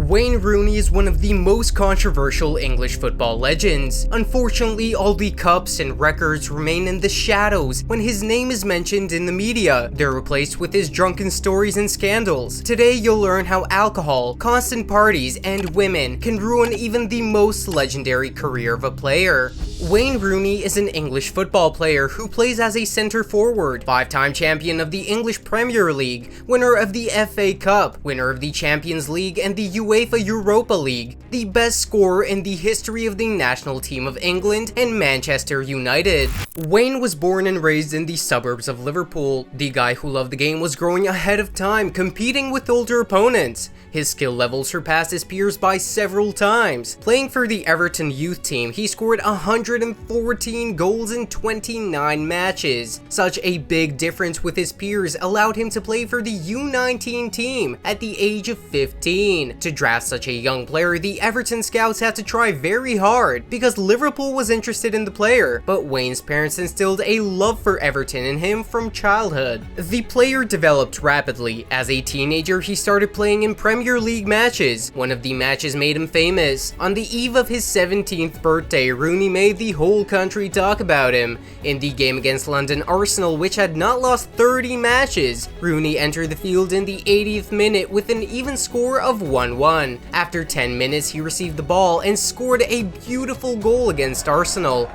Wayne Rooney is one of the most controversial English football legends. Unfortunately, all the cups and records remain in the shadows when his name is mentioned in the media. They're replaced with his drunken stories and scandals. Today, you'll learn how alcohol, constant parties, and women can ruin even the most legendary career of a player. Wayne Rooney is an English football player who plays as a centre forward, 5-time champion of the English Premier League, winner of the FA Cup, winner of the Champions League and the UEFA Europa League, the best scorer in the history of the national team of England and Manchester United. Wayne was born and raised in the suburbs of Liverpool. The guy who loved the game was growing ahead of time, competing with older opponents. His skill level surpassed his peers by several times. Playing for the Everton youth team, he scored 114 goals in 29 matches. Such a big difference with his peers allowed him to play for the U19 team at the age of 15. To draft such a young player, the Everton scouts had to try very hard because Liverpool was interested in the player, but Wayne's parents instilled a love for Everton in him from childhood. The player developed rapidly. As a teenager, he started playing in Premier League matches. One of the matches made him famous. On the eve of his 17th birthday, Rooney made the whole country talk about him. In the game against London Arsenal, which had not lost 30 matches, Rooney entered the field in the 80th minute with an even score of 1-1. After 10 minutes, he received the ball and scored a beautiful goal against Arsenal.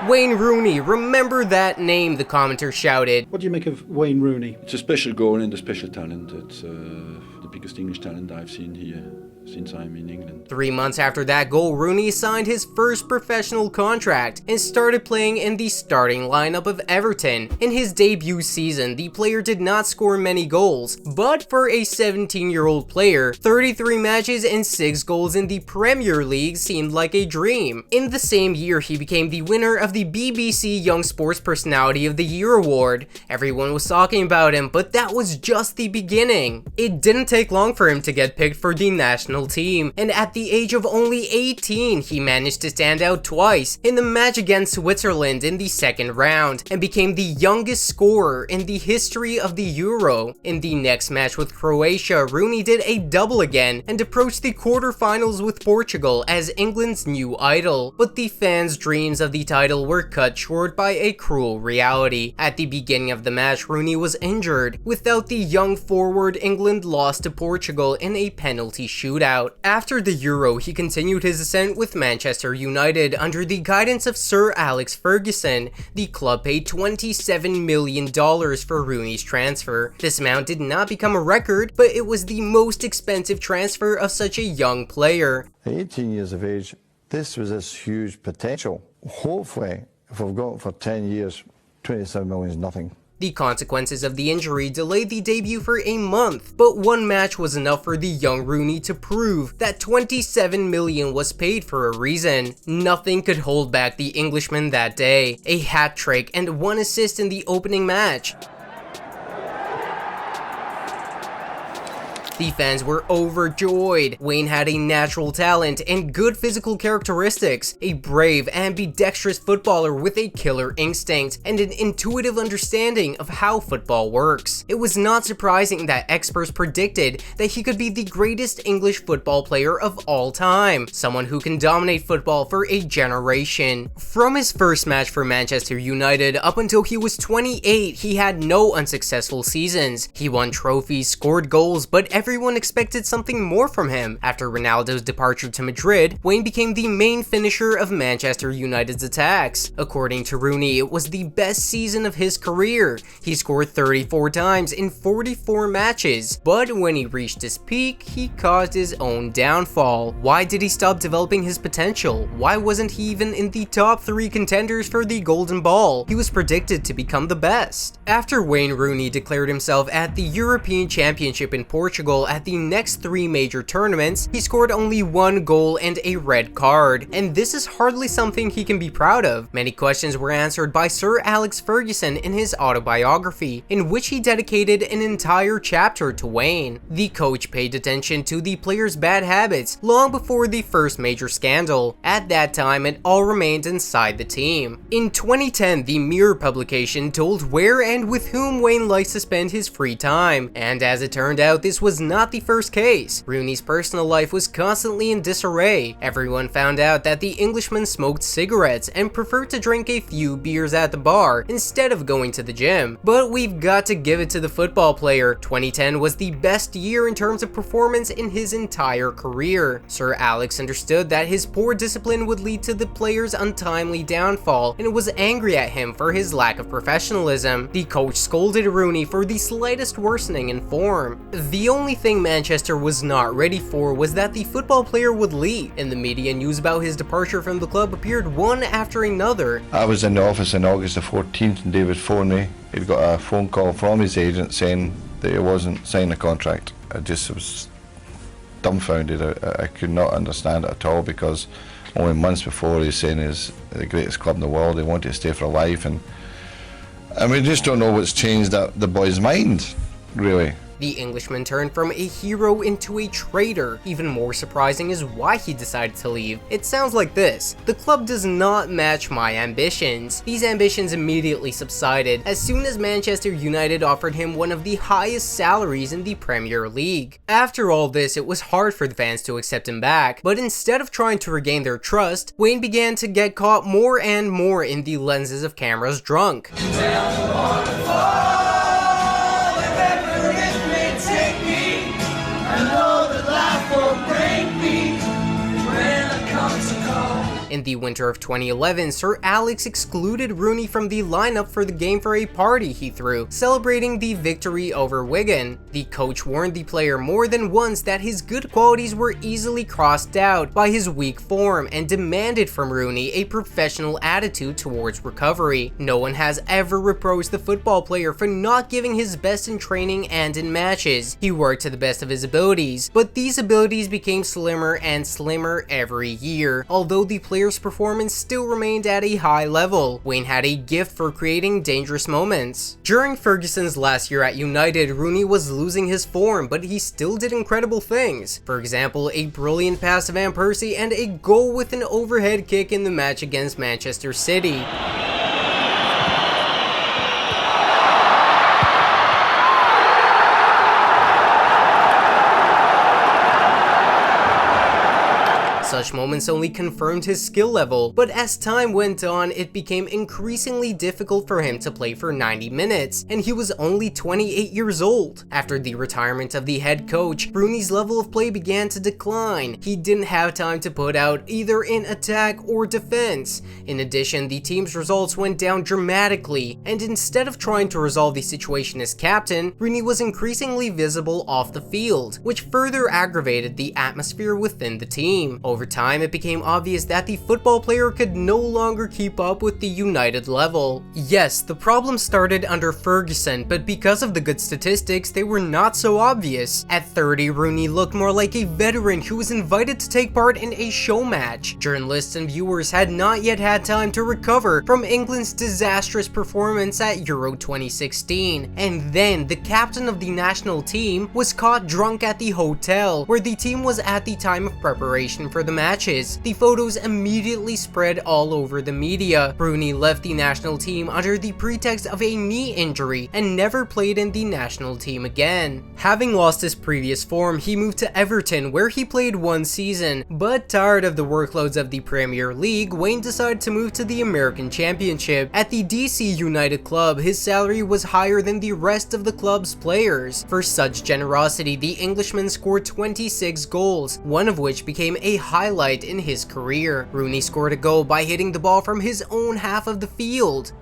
Wayne Rooney, remember that name, the commenter shouted. What do you make of Wayne Rooney? It's a special goal and a special talent. It's the biggest English talent I've seen here since I'm in England. 3 months after that goal, Rooney signed his first professional contract and started playing in the starting lineup of Everton. In his debut season, the player did not score many goals, but for a 17-year-old player, 33 matches and 6 goals in the Premier League seemed like a dream. In the same year, he became the winner of the BBC Young Sports Personality of the Year award. Everyone was talking about him, but that was just the beginning. It didn't take long for him to get picked for the national team, and at the age of only 18, he managed to stand out twice in the match against Switzerland in the second round, and became the youngest scorer in the history of the Euro. In the next match with Croatia, Rooney did a double again and approached the quarterfinals with Portugal as England's new idol, but the fans' dreams of the title were cut short by a cruel reality. At the beginning of the match, Rooney was injured. Without the young forward, England lost to Portugal in a penalty shootout. After the Euro, he continued his ascent with Manchester United under the guidance of Sir Alex Ferguson. The club paid $27 million for Rooney's transfer. This amount did not become a record, but it was the most expensive transfer of such a young player. At 18 years of age, this was this huge potential. Hopefully, if we've got it for 10 years, 27 million is nothing. The consequences of the injury delayed the debut for a month, but one match was enough for the young Rooney to prove that $27 million was paid for a reason. Nothing could hold back the Englishman that day. A hat-trick and 1 assist in the opening match. The fans were overjoyed. Wayne had a natural talent and good physical characteristics, a brave, ambidextrous footballer with a killer instinct and an intuitive understanding of how football works. It was not surprising that experts predicted that he could be the greatest English football player of all time, someone who can dominate football for a generation. From his first match for Manchester United up until he was 28, he had no unsuccessful seasons. He won trophies, scored goals, but everyone expected something more from him. After Ronaldo's departure to Madrid, Wayne became the main finisher of Manchester United's attacks. According to Rooney, it was the best season of his career. He scored 34 times in 44 matches, but when he reached his peak, he caused his own downfall. Why did he stop developing his potential? Why wasn't he even in the top 3 contenders for the Golden Ball? He was predicted to become the best. After Wayne Rooney declared himself at the European Championship in Portugal, Portugal at the next 3 major tournaments, he scored only 1 goal and a red card, and this is hardly something he can be proud of. Many questions were answered by Sir Alex Ferguson in his autobiography, in which he dedicated an entire chapter to Wayne. The coach paid attention to the player's bad habits long before the first major scandal. At that time, it all remained inside the team. In 2010, the Mirror publication told where and with whom Wayne likes to spend his free time, and as it turned out, this was not the first case. Rooney's personal life was constantly in disarray. Everyone found out that the Englishman smoked cigarettes and preferred to drink a few beers at the bar instead of going to the gym. But we've got to give it to the football player. 2010 was the best year in terms of performance in his entire career. Sir Alex understood that his poor discipline would lead to the player's untimely downfall and was angry at him for his lack of professionalism. The coach scolded Rooney for the slightest worsening in form. The only thing Manchester was not ready for was that the football player would leave, and the media news about his departure from the club appeared one after another. I was in the office on August the 14th and David phoned me. He'd got a phone call from his agent saying that he wasn't signing a contract. I just was dumbfounded. I could not understand it at all, because only months before he's saying he's the greatest club in the world, he wanted to stay for life, and we just don't know what's changed the boy's mind, really. The Englishman turned from a hero into a traitor. Even more surprising is why he decided to leave. It sounds like this: the club does not match my ambitions. These ambitions immediately subsided as soon as Manchester United offered him one of the highest salaries in the Premier League. After all this, it was hard for the fans to accept him back, but instead of trying to regain their trust, Wayne began to get caught more and more in the lenses of cameras drunk. In the winter of 2011, Sir Alex excluded Rooney from the lineup for the game for a party he threw, celebrating the victory over Wigan. The coach warned the player more than once that his good qualities were easily crossed out by his weak form, and demanded from Rooney a professional attitude towards recovery. No one has ever reproached the football player for not giving his best in training and in matches. He worked to the best of his abilities, but these abilities became slimmer and slimmer every year. Although the player's performance still remained at a high level, Wayne had a gift for creating dangerous moments. During Ferguson's last year at United, Rooney was losing his form, but he still did incredible things. For example, a brilliant pass to Van Persie and a goal with an overhead kick in the match against Manchester City. Such moments only confirmed his skill level, but as time went on, it became increasingly difficult for him to play for 90 minutes, and he was only 28 years old. After the retirement of the head coach, Rooney's level of play began to decline. He didn't have time to put out either in attack or defense. In addition, the team's results went down dramatically, and instead of trying to resolve the situation as captain, Rooney was increasingly visible off the field, which further aggravated the atmosphere within the team. Over time, it became obvious that the football player could no longer keep up with the United level. Yes, the problem started under Ferguson, but because of the good statistics, they were not so obvious. At 30, Rooney looked more like a veteran who was invited to take part in a show match. Journalists and viewers had not yet had time to recover from England's disastrous performance at Euro 2016, and then the captain of the national team was caught drunk at the hotel where the team was at the time of preparation for the matches. The photos immediately spread all over the media. Rooney left the national team under the pretext of a knee injury and never played in the national team again. Having lost his previous form, he moved to Everton, where he played 1 season, but tired of the workloads of the Premier League, Wayne decided to move to the American Championship. At the DC United club, his salary was higher than the rest of the club's players. For such generosity, the Englishman scored 26 goals, one of which became a highlight in his career. Rooney scored a goal by hitting the ball from his own half of the field.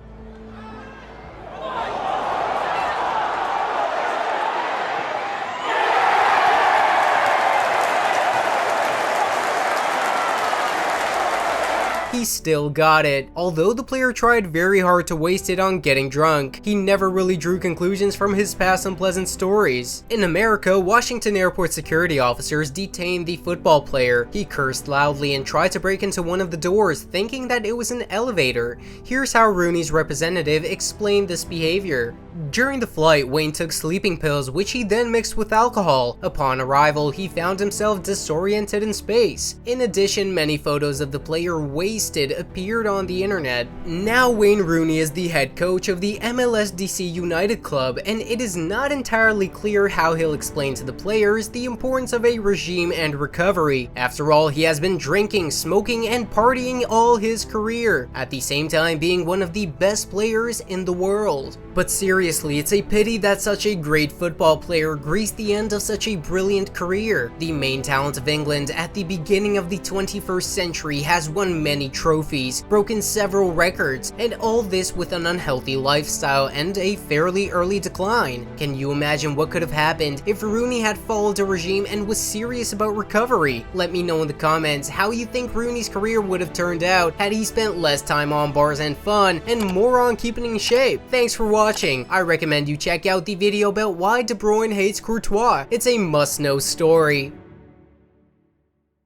he still got it. Although the player tried very hard to waste it on getting drunk, he never really drew conclusions from his past unpleasant stories. In America, Washington airport security officers detained the football player. He cursed loudly and tried to break into one of the doors, thinking that it was an elevator. Here's how Rooney's representative explained this behavior. During the flight, Wayne took sleeping pills, which he then mixed with alcohol. Upon arrival, he found himself disoriented in space. In addition, many photos of the player wasted appeared on the internet. Now Wayne Rooney is the head coach of the MLS DC United club, and it is not entirely clear how he'll explain to the players the importance of a regime and recovery. After all, he has been drinking, smoking, and partying all his career, at the same time being one of the best players in the world. But seriously, it's a pity that such a great football player greased the end of such a brilliant career. The main talent of England at the beginning of the 21st century has won many trophies, broken several records, and all this with an unhealthy lifestyle and a fairly early decline. Can you imagine what could have happened if Rooney had followed a regime and was serious about recovery? Let me know in the comments how you think Rooney's career would have turned out had he spent less time on bars and fun and more on keeping in shape. Thanks for watching. I recommend you check out the video about why De Bruyne hates Courtois. It's a must-know story.